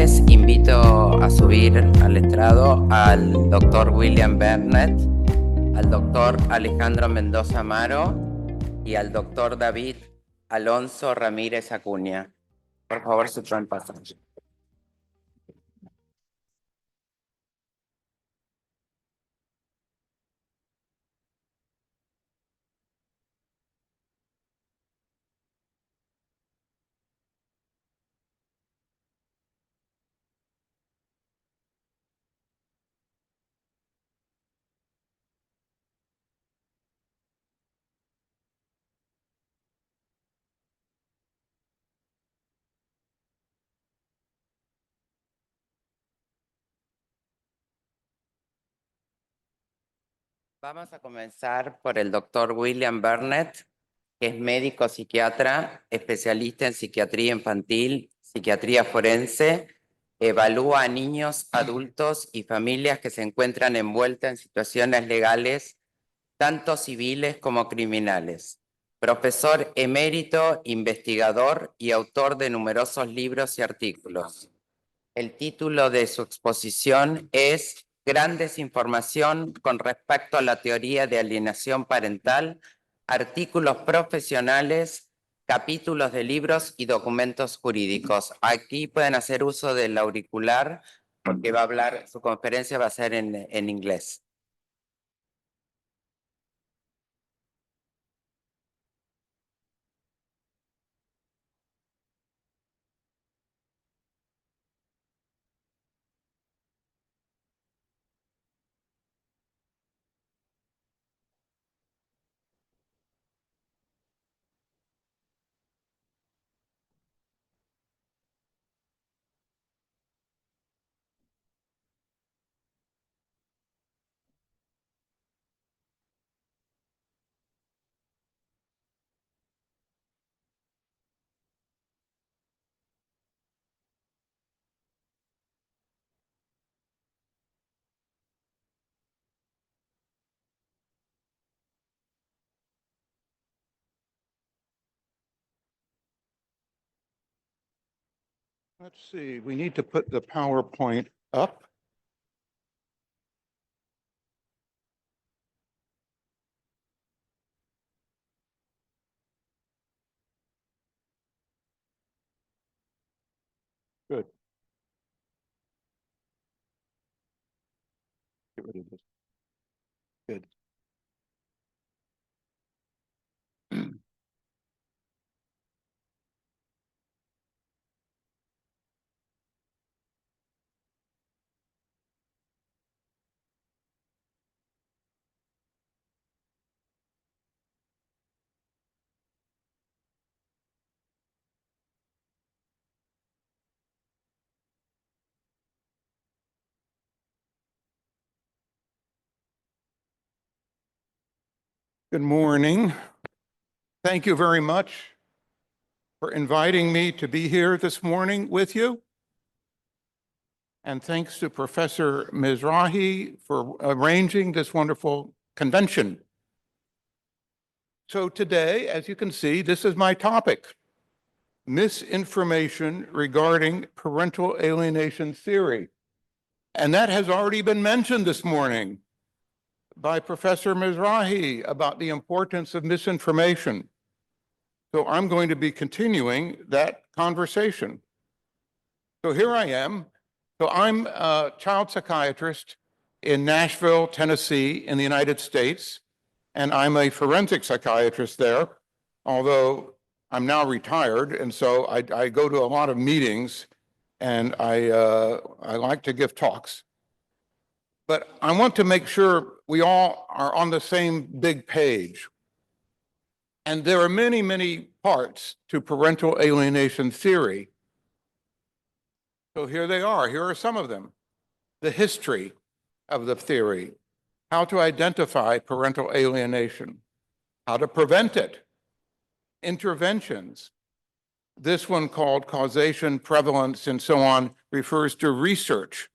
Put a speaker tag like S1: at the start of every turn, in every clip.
S1: tardes. Invito a subir al estrado al doctor William Burnett, al doctor Alejandro Mendoza Amaro y al doctor David Alonso Ramírez Acuña. Por favor, su paso. Vamos a comenzar por el doctor William Burnett, que es médico psiquiatra, especialista en psiquiatría infantil, psiquiatría forense, evalúa a niños, adultos y familias que se encuentran envueltas en situaciones legales, tanto civiles como criminales. Profesor emérito, investigador y autor de numerosos libros y artículos. El título de su exposición es Gran desinformación con respecto a la teoría de alienación parental, artículos profesionales, capítulos de libros y documentos jurídicos. Aquí pueden hacer uso del auricular porque va a hablar, su conferencia va a ser en inglés.
S2: Let's see, we need to put the PowerPoint up. Good. Get rid of this. Good. Good morning. Thank you very much for inviting me to be here this morning with you. And thanks to Professor Mizrahi for arranging this wonderful convention. So today, as you can see, this is my topic: misinformation regarding parental alienation theory. And that has already been mentioned this morning by Professor Mizrahi about the importance of misinformation. So I'm going to be continuing that conversation. So here I am. So I'm a child psychiatrist in Nashville, Tennessee, in the United States, and I'm a forensic psychiatrist there, although I'm now retired, and so I go to a lot of meetings, and I like to give talks. But I want to make sure we all are on the same big page. And there are many, many parts to parental alienation theory. So here they are. Here are some of them. The history of the theory, how to identify parental alienation, how to prevent it, interventions. This one, called causation, prevalence, and so on, refers to research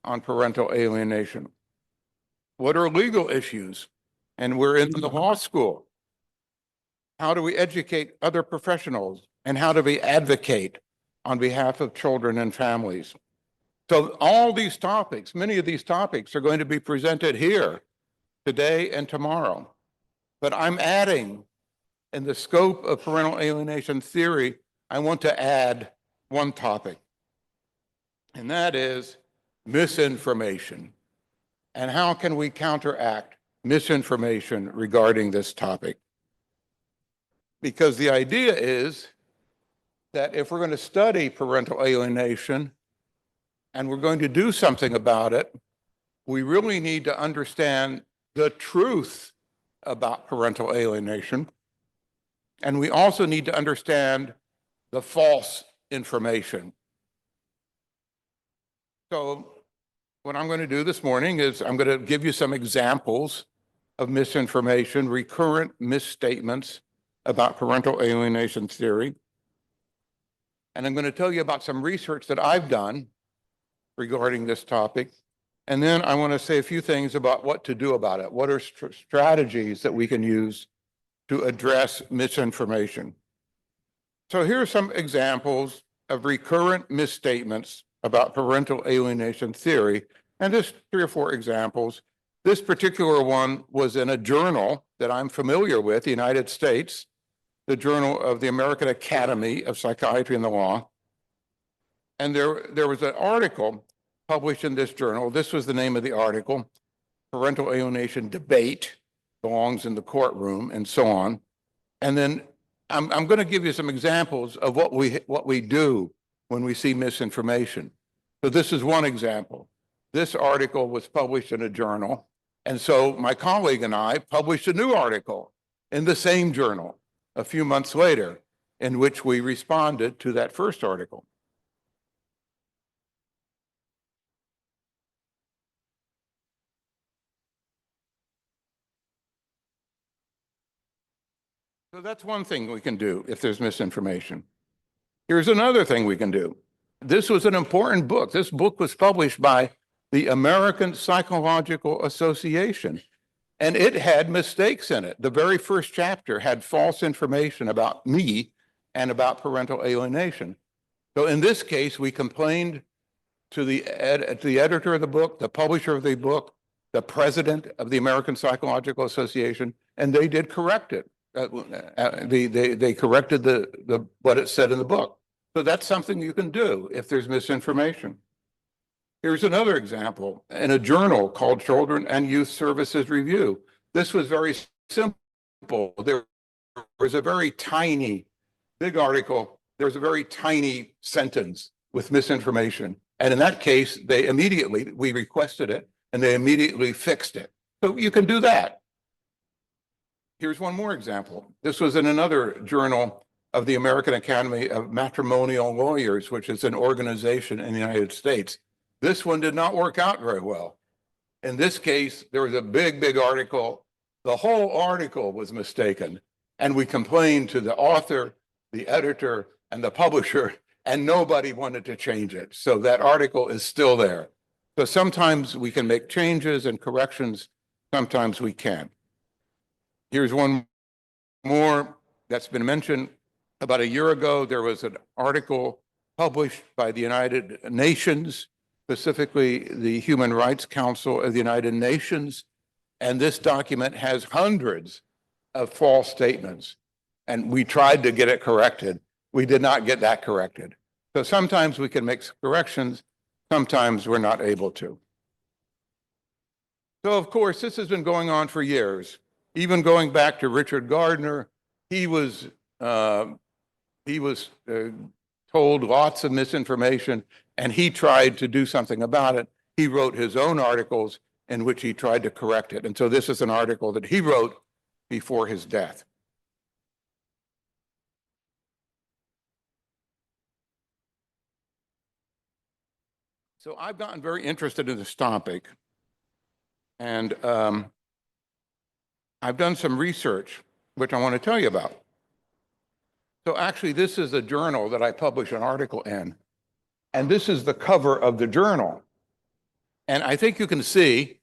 S2: on parental alienation. What are legal issues? And we're in the law school. How do we educate other professionals? And how do we advocate on behalf of children and families? So all these topics, many of these topics are going to be presented here today and tomorrow. But I'm adding, in the scope of parental alienation theory, I want to add one topic, and that is misinformation. And how can we counteract misinformation regarding this topic? Because the idea is that if we're going to study parental alienation and we're going to do something about it, we really need to understand the truth about parental alienation. And we also need to understand the false information. So what I'm going to do this morning is I'm going to give you some examples of misinformation, recurrent misstatements about parental alienation theory. And I'm going to tell you about some research that I've done regarding this topic. And then I want to say a few things about what to do about it. What are strategies that we can use to address misinformation? So here are some examples of recurrent misstatements about parental alienation theory, and just 3 or 4 examples. This particular one was in a journal that I'm familiar with, the United States, the Journal of the American Academy of Psychiatry and the Law. And there was an article published in this journal. This was the name of the article: Parental Alienation Debate Belongs in the Courtroom, and so on. And then I'm going to give you some examples of what we do when we see misinformation. So this is one example. This article was published in a journal, and so my colleague and I published a new article in the same journal a few months later, in which we responded to that first article. So that's one thing we can do if there's misinformation. Here's another thing we can do. This was an important book. This book was published by the American Psychological Association, and it had mistakes in it. The very first chapter had false information about me and about parental alienation. So in this case, we complained to the editor of the book, the publisher of the book, the president of the American Psychological Association, and they did correct it. They corrected what it said in the book. So that's something you can do if there's misinformation. Here's another example in a journal called Children and Youth Services Review. This was very simple. There was a very tiny, big article. There's a very tiny sentence with misinformation. And in that case, we requested it, and they immediately fixed it. So you can do that. Here's one more example. This was in another journal of the American Academy of Matrimonial Lawyers, which is an organization in the United States. This one did not work out very well. In this case, there was a big article. The whole article was mistaken, and we complained to the author, the editor, and the publisher, and nobody wanted to change it. So that article is still there. So sometimes we can make changes and corrections, sometimes we can't. Here's one more that's been mentioned. About a year ago, there was an article published by the United Nations, specifically the Human Rights Council of the United Nations, and this document has hundreds of false statements, and we tried to get it corrected. We did not get that corrected. So sometimes we can make corrections, sometimes we're not able to. So of course, this has been going on for years. Even going back to Richard Gardner, he was told lots of misinformation, and he tried to do something about it. He wrote his own articles in which he tried to correct it. And so this is an article that he wrote before his death. So I've gotten very interested in this topic, and I've done some research, which I want to tell you about. So actually, this is a journal that I published an article in, and this is the cover of the journal. And I think you can see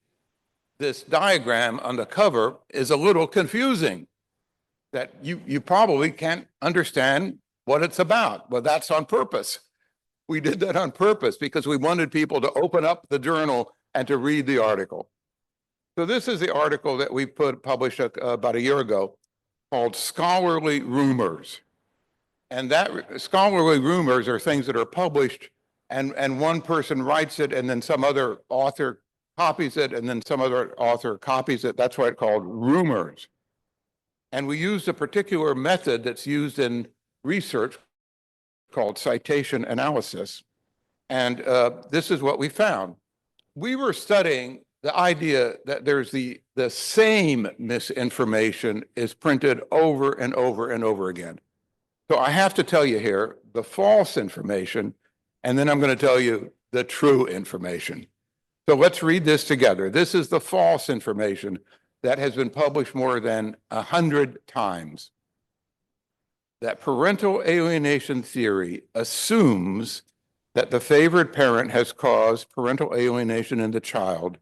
S2: this diagram on the cover is a little confusing, that you probably can't understand what it's about. Well, that's on purpose. We did that on purpose because we wanted people to open up the journal and to read the article. So this is the article that we published about a year ago called Scholarly Rumors. And that scholarly rumors are things that are published and one person writes it and then some other author copies it and then some other author copies it. That's why it's called rumors. And we used a particular method that's used in research called citation analysis. And this is what we found. We were studying the idea that there's the same misinformation is printed over and over and over again. So I have to tell you here the false information, and then I'm going to tell you the true information. So let's read this together. This is the false information that has been published more than 100 times. That parental alienation theory assumes that the favored parent has caused parental alienation in the child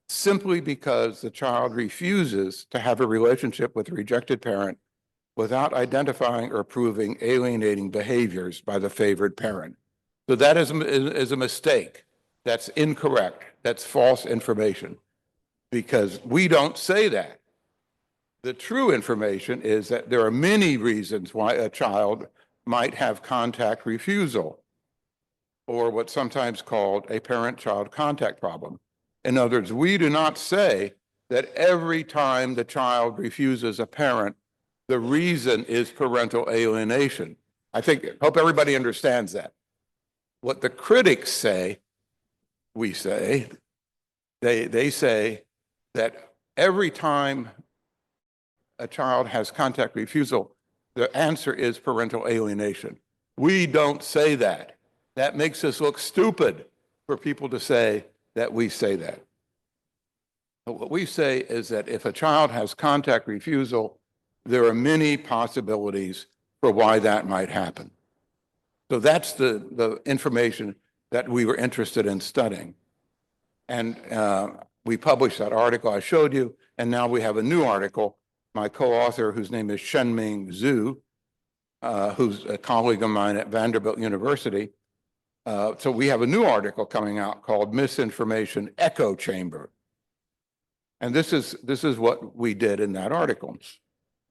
S2: simply because the child refuses to have a relationship with the rejected parent without identifying or proving alienating behaviors by the favored parent. So that is a mistake. That's incorrect. That's false information because we don't say that. The true information is that there are many reasons why a child might have contact refusal, or what's sometimes called a parent-child contact problem. In other words, we do not say that every time the child refuses a parent, the reason is parental alienation. Hope everybody understands that. What the critics say, we say, they say that every time a child has contact refusal, the answer is parental alienation. We don't say that. That makes us look stupid for people to say that we say that. But what we say is that if a child has contact refusal, there are many possibilities for why that might happen. So that's the information that we were interested in studying. And we published that article I showed you, and now we have a new article. My co-author, whose name is Shenming Zhu, who's a colleague of mine at Vanderbilt University. So we have a new article coming out called Misinformation Echo Chamber. And this is what we did in that article.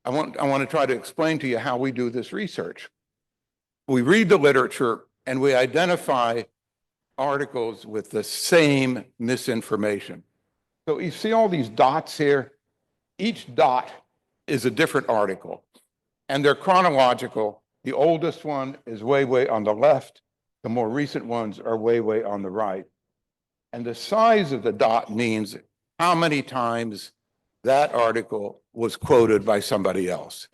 S2: I want to try to explain to you how we do this research. We read the literature and we identify articles with the same misinformation. So you see all these dots here? Each dot is a different article, and they're chronological. The oldest one is way, way on the left. The more recent ones are way, way on the right. And the size of the dot means how many times that article was quoted by somebody else.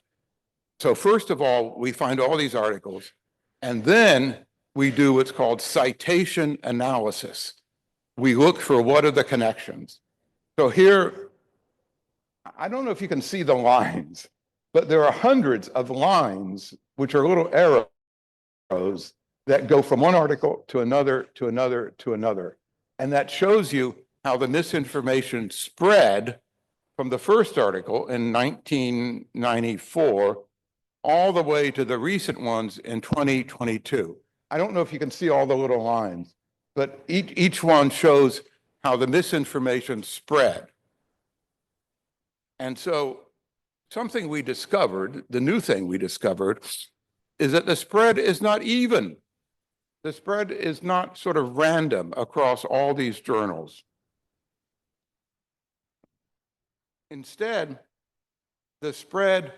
S2: So first of all, we find all these articles, and then we do what's called citation analysis. We look for what are the connections. So here, I don't know if you can see the lines, but there are hundreds of lines, which are little arrows that go from one article to another, to another, to another. And that shows you how the misinformation spread from the first article in 1994 all the way to the recent ones in 2022. I don't know if you can see all the little lines, but each one shows how the misinformation spread. And so something we discovered, the new thing we discovered, is that the spread is not even. The spread is not sort of random across all these journals. Instead, the spread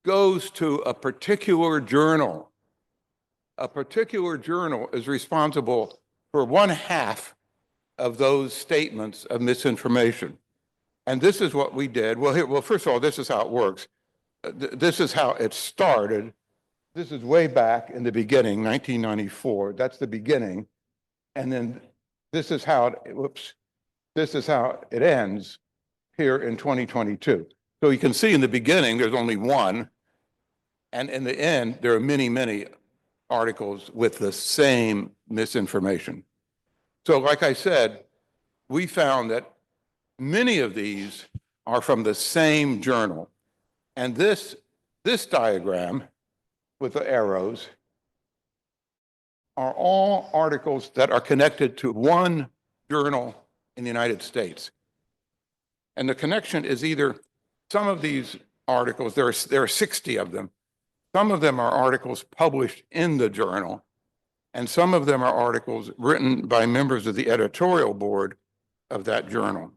S2: goes to a particular journal. A particular journal is responsible for 1/2 of those statements of misinformation. And this is what we did. Well, first of all, this is how it works. This is how it started. This is way back in the beginning, 1994. That's the beginning. And then this is how this is how it ends here in 2022. So you can see in the beginning, there's only one. And in the end, there are many, many articles with the same misinformation. So like I said, we found that many of these are from the same journal. And this diagram with the arrows are all articles that are connected to one journal in the United States. And the connection is either some of these articles, there are 60 of them. Some of them are articles published in the journal, and some of them are articles written by members of the editorial board of that journal.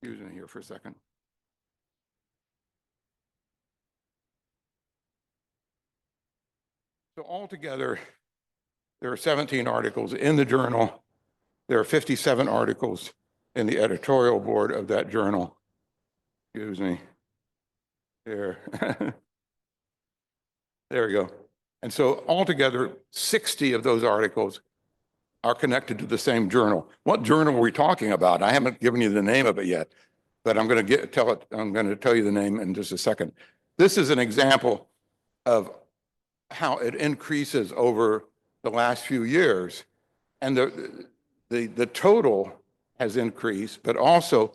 S2: Excuse me here for a second. So altogether, there are 17 articles in the journal. There are 57 articles in the editorial board of that journal. Excuse me. There. There we go. And so altogether, 60 of those articles are connected to the same journal. What journal are we talking about? I haven't given you the name of it yet, but I'm going to tell you the name in just a second. This is an example of how it increases over the last few years. And the total has increased, but also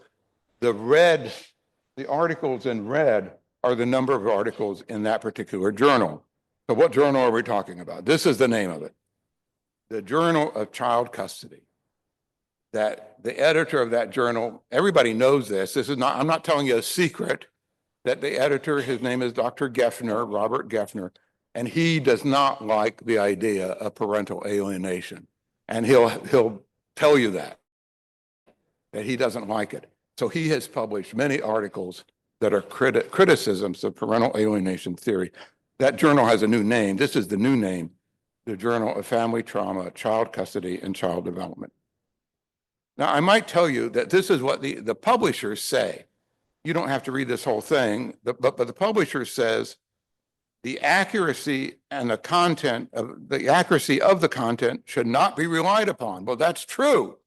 S2: the articles in red are the number of articles in that particular journal. So what journal are we talking about? This is the name of it. The Journal of Child Custody. That the editor of that journal, everybody knows this. I'm not telling you a secret, that the editor, his name is Dr. Geffner, Robert Geffner, and he does not like the idea of parental alienation. And he'll tell you that he doesn't like it. So he has published many articles that are criticisms of parental alienation theory. That journal has a new name. This is the new name, the Journal of Family Trauma, Child Custody, and Child Development. Now, I might tell you that this is what the publishers say. You don't have to read this whole thing, but the publisher says the accuracy and the content of the content should not be relied upon. Well, that's true.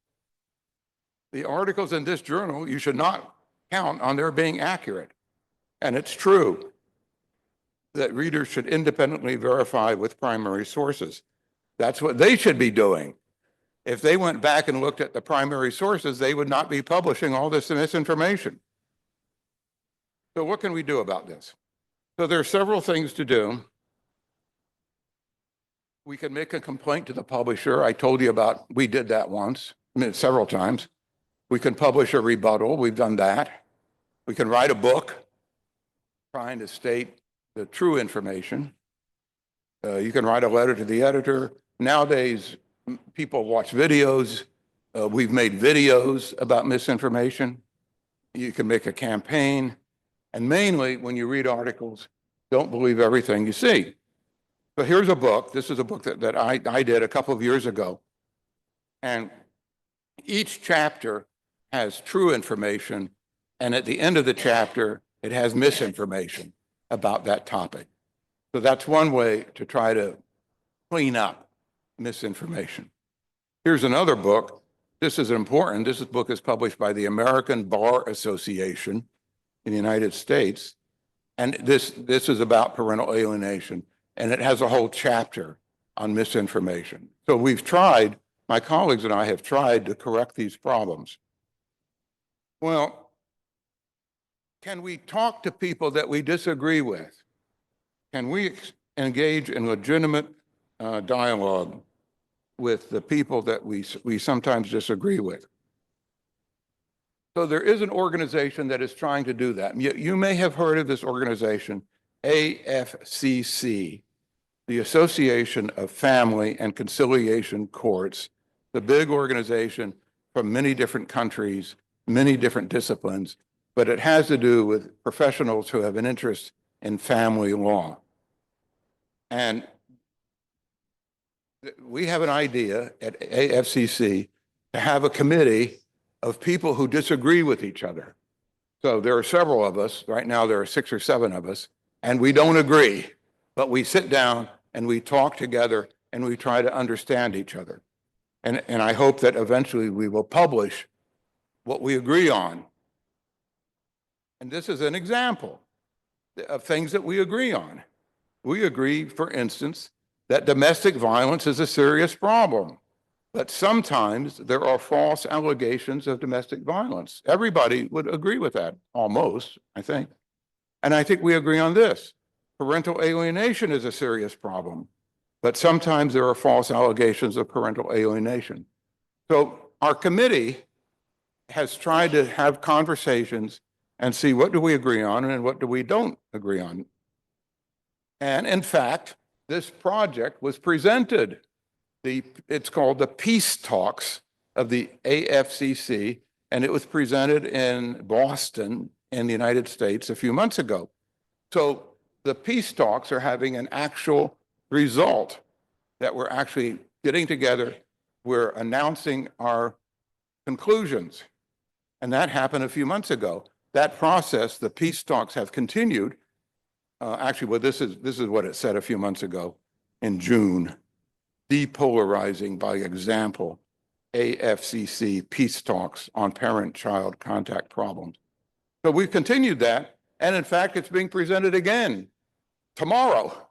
S2: The articles in this journal, you should not count on their being accurate. And it's true that readers should independently verify with primary sources. That's what they should be doing. If they went back and looked at the primary sources, they would not be publishing all this misinformation. So what can we do about this? So there are several things to do. We can make a complaint to the publisher. I told you about, we did that once, several times. We can publish a rebuttal. We've done that. We can write a book trying to state the true information. You can write a letter to the editor. Nowadays, people watch videos. We've made videos about misinformation. You can make a campaign. And mainly, when you read articles, don't believe everything you see. So here's a book. This is a book that I did a couple of years ago. And each chapter has true information. And at the end of the chapter, it has misinformation about that topic. So that's one way to try to clean up misinformation. Here's another book. This is important. This book is published by the American Bar Association in the United States. And this is about parental alienation. And it has a whole chapter on misinformation. So we've tried, my colleagues and I have tried to correct these problems. Well, can we talk to people that we disagree with? Can we engage in legitimate dialogue with the people that we sometimes disagree with? So there is an organization that is trying to do that. You may have heard of this organization, AFCC, the Association of Family and Conciliation Courts, the big organization from many different countries, many different disciplines, but it has to do with professionals who have an interest in family law. And we have an idea at AFCC to have a committee of people who disagree with each other. So there are several of us, right now there are 6 or 7 of us, and we don't agree, but we sit down and we talk together and we try to understand each other. And I hope that eventually we will publish what we agree on. And this is an example of things that we agree on. We agree, for instance, that domestic violence is a serious problem, but sometimes there are false allegations of domestic violence. Everybody would agree with that, almost, I think. And I think we agree on this. Parental alienation is a serious problem, but sometimes there are false allegations of parental alienation. So our committee has tried to have conversations and see what do we agree on and what do we don't agree on. And in fact, this project was presented. It's called the Peace Talks of the AFCC, and it was presented in Boston in the United States a few months ago. So the Peace Talks are having an actual result that we're actually getting together. We're announcing our conclusions. And that happened a few months ago. That process, the Peace Talks, have continued. Actually, well, this is what it said a few months ago in June. Depolarizing by example, AFCC Peace Talks on parent-child contact problems. So we've continued that. And in fact, it's being presented again tomorrow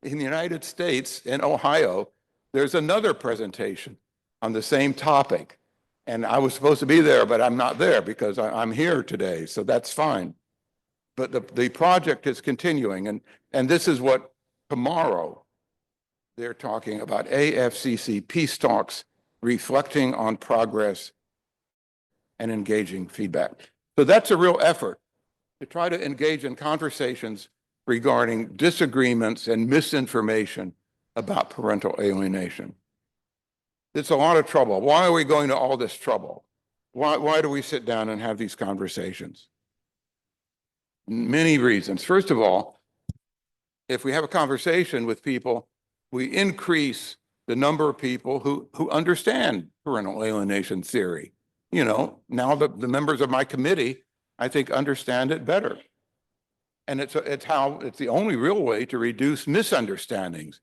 S2: in the United States, in Ohio. There's another presentation on the same topic. And I was supposed to be there, but I'm not there because I'm here today. So that's fine. But the project is continuing. And this is what tomorrow they're talking about: AFCC Peace Talks, reflecting on progress and engaging feedback. So that's a real effort to try to engage in conversations regarding disagreements and misinformation about parental alienation. It's a lot of trouble. Why are we going to all this trouble? Why do we sit down and have these conversations? Many reasons. First of all, if we have a conversation with people, we increase the number of people who understand parental alienation theory. You know, now the members of my committee, I think, understand it better. And it's the only real way to reduce misunderstandings.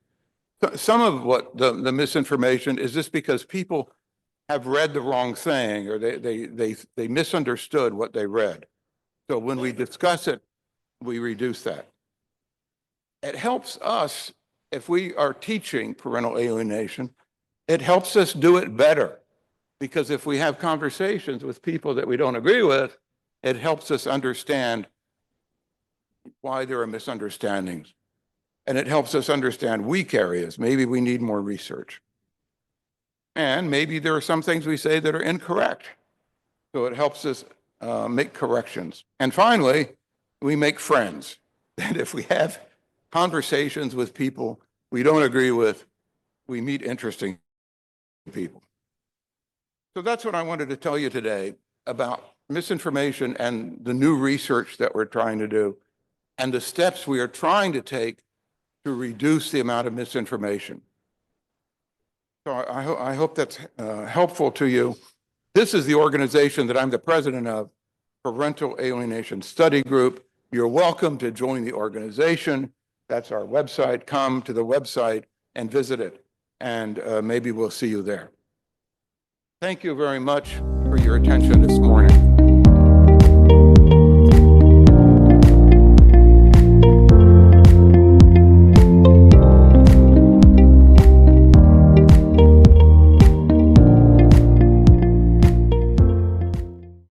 S2: Some of what the misinformation is just because people have read the wrong thing, or they misunderstood what they read. So when we discuss it, we reduce that. It helps us, if we are teaching parental alienation, it helps us do it better. Because if we have conversations with people that we don't agree with, it helps us understand why there are misunderstandings. And it helps us understand weak areas. Maybe we need more research. And maybe there are some things we say that are incorrect. So it helps us make corrections. And finally, we make friends. And if we have conversations with people we don't agree with, we meet interesting people. So that's what I wanted to tell you today about misinformation and the new research that we're trying to do and the steps we are trying to take to reduce the amount of misinformation. So I hope that's helpful to you. This is the organization that I'm the president of, Parental Alienation Study Group. You're welcome to join the organization. That's our website. Come to the website and visit it, and maybe we'll see you there. Thank you very much for your attention this morning.